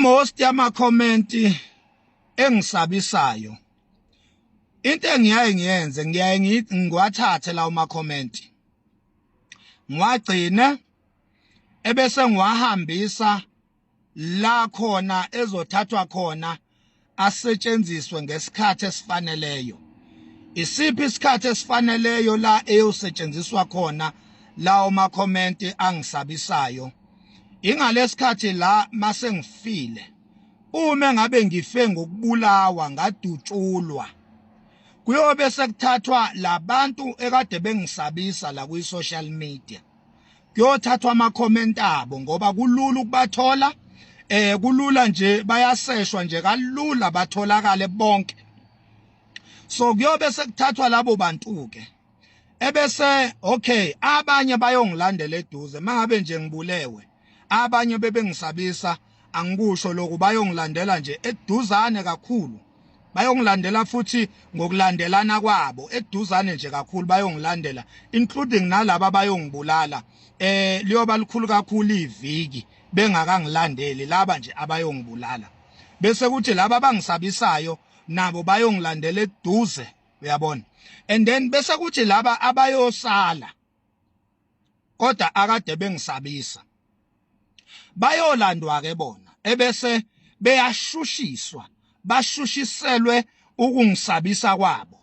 Most yama comment engisabisayo into engiyaye ngiyenze ngiyaye ngiwathathe lawo ma comment ngiwagcine ebese ngiwahambisa la khona ezothathwa khona asetshenziswe ngesikhathi esifaneleyo. Isiphi isikhathi esifaneleyo la eyosetshenziswa khona lawo ma comment angisabisayo? Ingalesikhathi la mase ngifile uma ngabe ngife ngokubulawa ngadutshulwa kuyobe sekuthathwa labantu ekade bengisabisa la kwi social media kuyothathwa ama comment abo ngoba kulula ukubathola kulula nje bayaseshwa nje kalula batholakale bonke. So kuyobe sekuthathwa labo bantu ke ebese okay abanye bayongilandela eduze mangabe nje ngibulewe abanye bebengisabisa angikusho lokho bayongilandela nje eduzane kakhulu bayongilandela futhi ngokulandelana kwabo eduzane nje kakhulu bayongilandela including nalabo bayongibulala liyoba likhulu kakhulu iviki bengakangilandeli laba nje abayongibulala bese kuthi laba abangisabisayo nabo bayongilandela eduze uyabona and then bese kuthi laba abayosala kodwa akade bengisabisa bayolandwa ke bona ebese beyashushiswa bashushiselwe ukungisabisa kwabo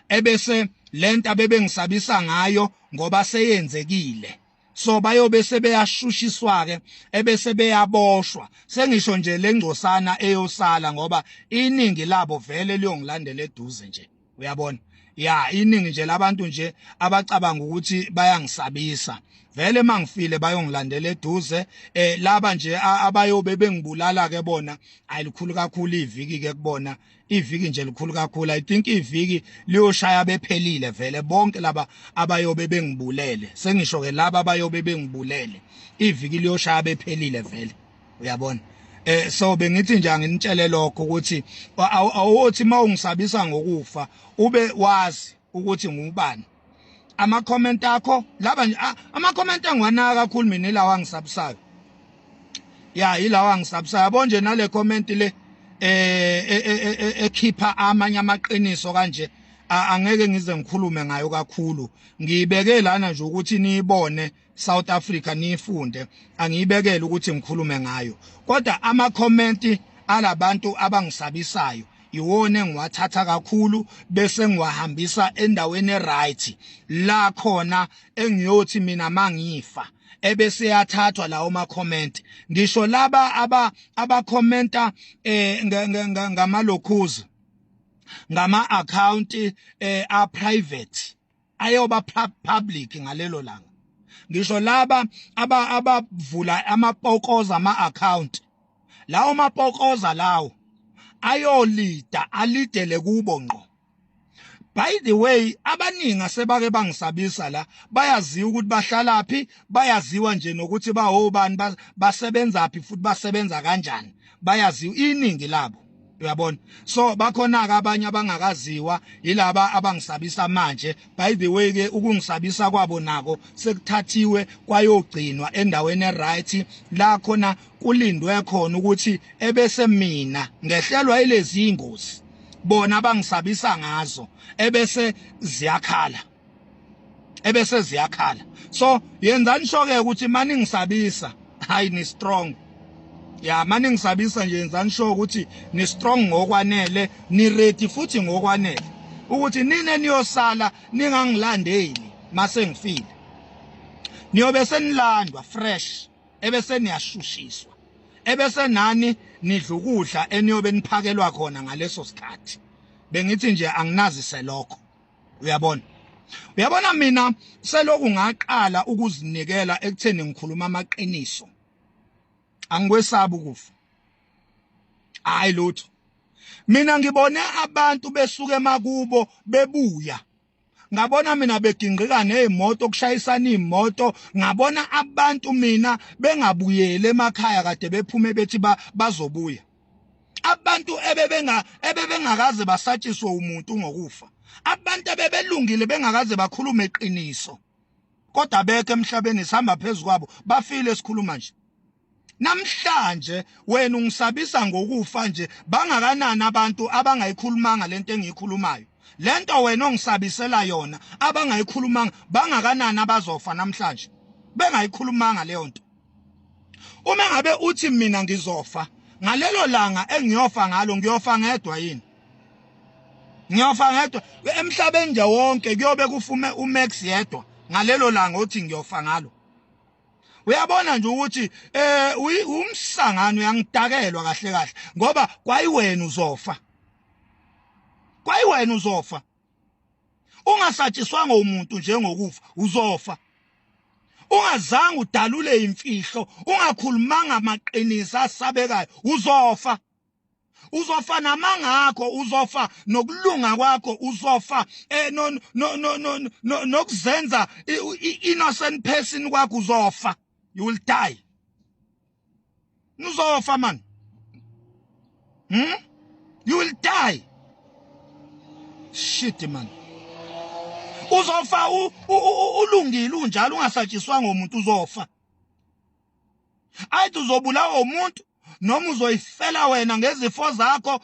ebese lento abebengisabisa ngayo ngoba seyenzekile so bayobe sebeyashushiswa ke ebese beyaboshwa sengisho nje lengcosana eyosala ngoba iningi labo vele liyongilandela eduze nje uyabona ya iningi nje labantu nje abacabanga ukuthi bayangisabisa vele mangifile bayongilandela eduze laba nje abayobe bengibulala ke bona ayilikhulu kakhulu iviki ke kubona iviki nje likhulu kakhulu. I think iviki liyoshaya bephelile vele bonke laba abayobe bengibulele sengisho ke laba abayobe bengibulele iviki liyoshaya bephelile vele uyabona. So bengithi nje anginitshele lokho ukuthi awuthi mawungisabisa ngokufa ube wazi ukuthi ngubani. Ama comment akho laba nje ama comment angwana kakhulu mina ilawa ngisabisayo ya ilawa ngisabisayo yabo nje nale comment le ekhipha amanye amaqiniso kanje angeke ngize ngikhulume ngayo kakhulu ngiyibeke lana nje ukuthi niyibone South Africa nifunde angiyibekele ukuthi ngikhulume ngayo kodwa ama comment alabantu abangisabisayo iwone ngiwathatha kakhulu bese ngiwahambisa endaweni right la khona engiyothi mina mangifa ebese yathathwa lawo ma comment ngisho laba aba commenta ngamalokhuzi ngama account a private ayoba public ngalelo langa ngisho laba abavula amapokoza ama account lawo mapokoza lawo ayolida alidele kubo ngqo. By the way abaningi asebake bangisabisa la bayaziwa ukuthi bahlala phi bayaziwa nje nokuthi bahobani basebenza phi futhi basebenza kanjani bayaziwa iningi labo uyabona. So bakhona ke abanye abangakaziwa yilaba abangisabisa manje. By the way ke ukungisabisa kwabo nako sekuthathiwe kwayogcinwa endaweni right la khona kulindwe khona ukuthi ebese mina ngehlelwa ilezi ingozi bona abangisabisa ngazo ebese ziyakhala so yenzani shoke ukuthi mani ngisabisa hayi ni strong ya mani ngisabisa nje yenzani shoke ukuthi ni strong ngokwanele ni ready futhi ngokwanele ukuthi nine niyosala ningangilandeli mase ngifile niyobe senilandwa fresh ebese niyashushiswa ebese nani nidla ukudla eniyobe niphakelwa khona ngaleso sikhathi bengithi nje anginazise lokho uyabona mina seloku ngaqala ukuzinikela ekutheni ngikhuluma amaqiniso angikwesabi ukufa hayi lutho mina ngibone abantu besuke emakubo bebuya ngabona mina begingqika nezimoto kushayisana izimoto ngabona abantu mina bengabuyele emakhaya kade bephume bethi bazobuya abantu ebebengakaze basatshiswe umuntu ngokufa abantu ebebelungile bengakaze bakhulume iqiniso kodwa beke emhlabeni sihamba phezukwabo bafile esikhuluma nje namhlanje wena ungisabisa ngokufa nje bangakanani abantu abangayikhulumanga lento engiyikhulumayo. Lento wena ongisabisela yona abangayikhulumanga bangakanani abazofa namhlanje bengayikhulumanga leyo nto. Uma ngabe uthi mina ngizofa ngalelo langa engiyofa ngalo ngiyofa ngedwa yini? Ngiyofa ngedwa emhlabeni nje wonke kuyobe kufume uMax yedwa ngalelo langa uthi ngiyofa ngalo. Uyabona nje ukuthi umsangano uyangidakelwa kahle kahle ngoba kwayiwena uzofa. Kwayiwena uzofa. Ungasatshiswanga umuntu njengokufa uzofa. Ungazange udalule imfihlo, ungakhulumanga amaqiniso asabekayo uzofa. Uzofa namanga akho, uzofa nokulunga kwakho, uzofa nokuzenza innocent person kwakho uzofa. You will die. Uzofa man. You will die. Shit man. Uzofa ulungile unjalo ungasatshiswanga umuntu uzofa. Ayithi uzobulawa umuntu noma uzoyifela wena ngezifo zakho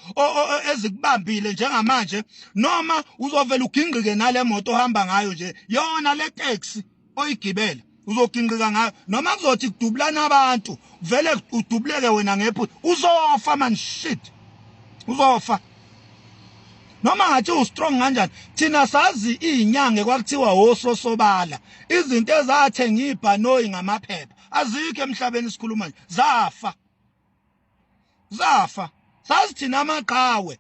ezikubambile njengamanje noma uzovela ugingqike nale moto ohamba ngayo nje yona le taxi oyigibela uzogingqika ngayo noma kuzothi kudubulana abantu vele udubuleke wena ngephu uzofa man shit. Uzofa. Noma ngathi ustrong kanjani thina sazi inyanga kwakuthiwa wososobala izinto ezathenga ibhanoyi ngamaphepha azikho emhlabeni isikhuluma nje zafa. Zafa. Sazi thina amaqhawe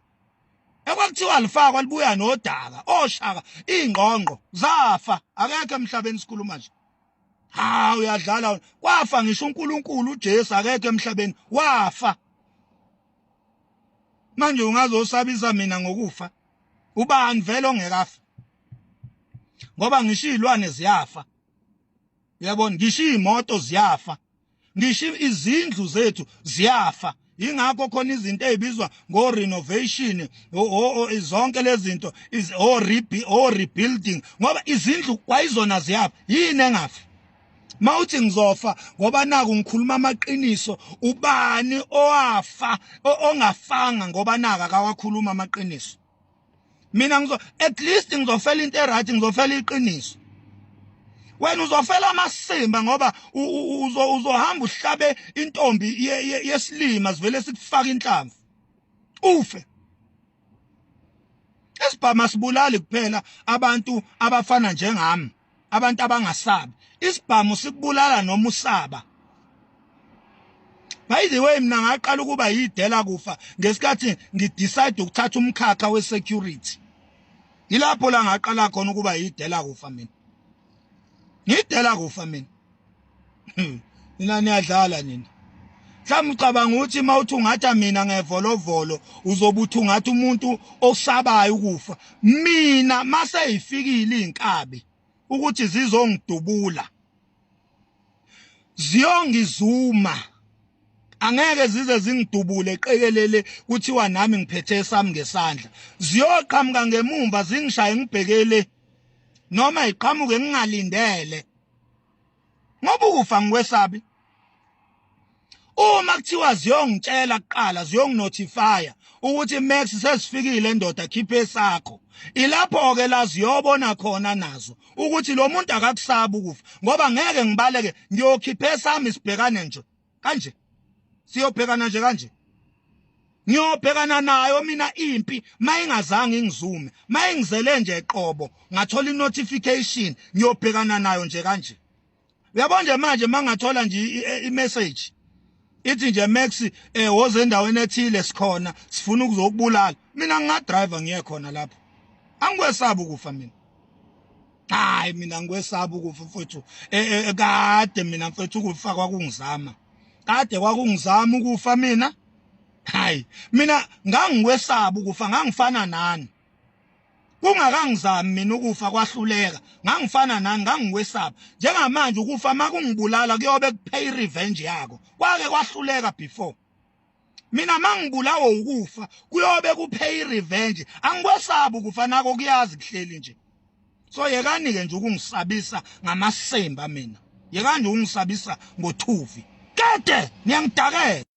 ekwakuthiwa lifakwa libuya nodaka oshaka ingqongqo zafa akekho emhlabeni isikhuluma nje. Ha uyadlala kwafa ngisho uNkulunkulu uJesu akekho emhlabeni wafa. Manje ungazosabisa mina ngokufa ubani vele ongekafa ngoba ngisho izilwane ziyafa. Uyabona ngisho imoto ziyafa, ngisho izindlu zethu ziyafa. Ingakho khona izinto ezibizwa ngo renovation zonke lezi zinto rebuilding ngoba izindlu kwayizona ziyafa yini engafi. Mawuthi ngizofa ngoba naku ngikhuluma amaqiniso ubani owafa ongafanga ngoba naka akawakhuluma amaqiniso. Mina at least ngizofela into eright ngizofela iqiniso. Wena uzofela amasimba ngoba uzohamba uhlabe intombi yesilima sivele sikufaka inhlamvu ufe. Isibhamu sibulali kuphela abantu abafana njengami, abantu abangasabi. Isibhamu sikubulala noma usaba. By the way mina ngaqala ukuba yidela kufa ngesikhathi ngidecide ukuthatha umkhakha we-security. Yilapho la ngaqala khona ukuba yidela kufa mina. Ngidela kufa mina. Nina niyadlala nina. Mhlawumbe ucabanga ukuthi mawuthi ungathi mina ngevolovolo uzobuthi ungathi umuntu osabayo ukufa. Mina mase ifikile inkabi ukuthi zizongidubula. Ziyongizuma. Angeke zize zingidubule eqekelele kuthiwa nami ngiphethe sami ngesandla. Ziyoqhamuka ngemumva zingishaye ngibhekele noma iqhamuke ngingalindele. Ngoba ukufa ngikwesabi. Uma kuthiwa ziyongitshela kuqala ziyonginotifya ukuthi Max sesifikile ndoda khiphe esakho. Ilapho ke la ziyobona khona nazo ukuthi lo muntu akakusabi ukufa ngoba ngeke ngibaleke ngiyokhiphe sami sibhekane nje kanje. Siyobhekana nje kanje. Ngiyobhekana nayo mina impi mayingazange ingizume mayingizele nje eqobo ngathola inotification ngiyobhekana nayo nje kanje. Uyabona nje manje mangathola nje imessage ithi nje Max woze endaweni ethile sikhona sifuna ukuzokubulala mina ngingadriver ngiye khona lapho. Angikwesabi ukufa mina. Hayi mina ngikwesabi ukufa mfowethu. Kade mina mfowethu ukufa kwakungizama. Kade kwakungizama ukufa mina. Hayi mina ngangikwesaba ukufa ngangifana nani. Kungakangizami mina ukufa kwahluleka ngangifana nani ngangikwesaba. Njengamanje ukufa makungibulala kuyobe kupay revenge yako. Kwake kwahluleka before. Mina mangibulawa ukufa kuyobe kupay revenge. Angikwesaba ukufa nako kuyazi kuhleli nje. So yekani ke nje ukungisabisa ngamasemba mina. Yekani nje ungisabisa ngothuvi. kede niyangidakela.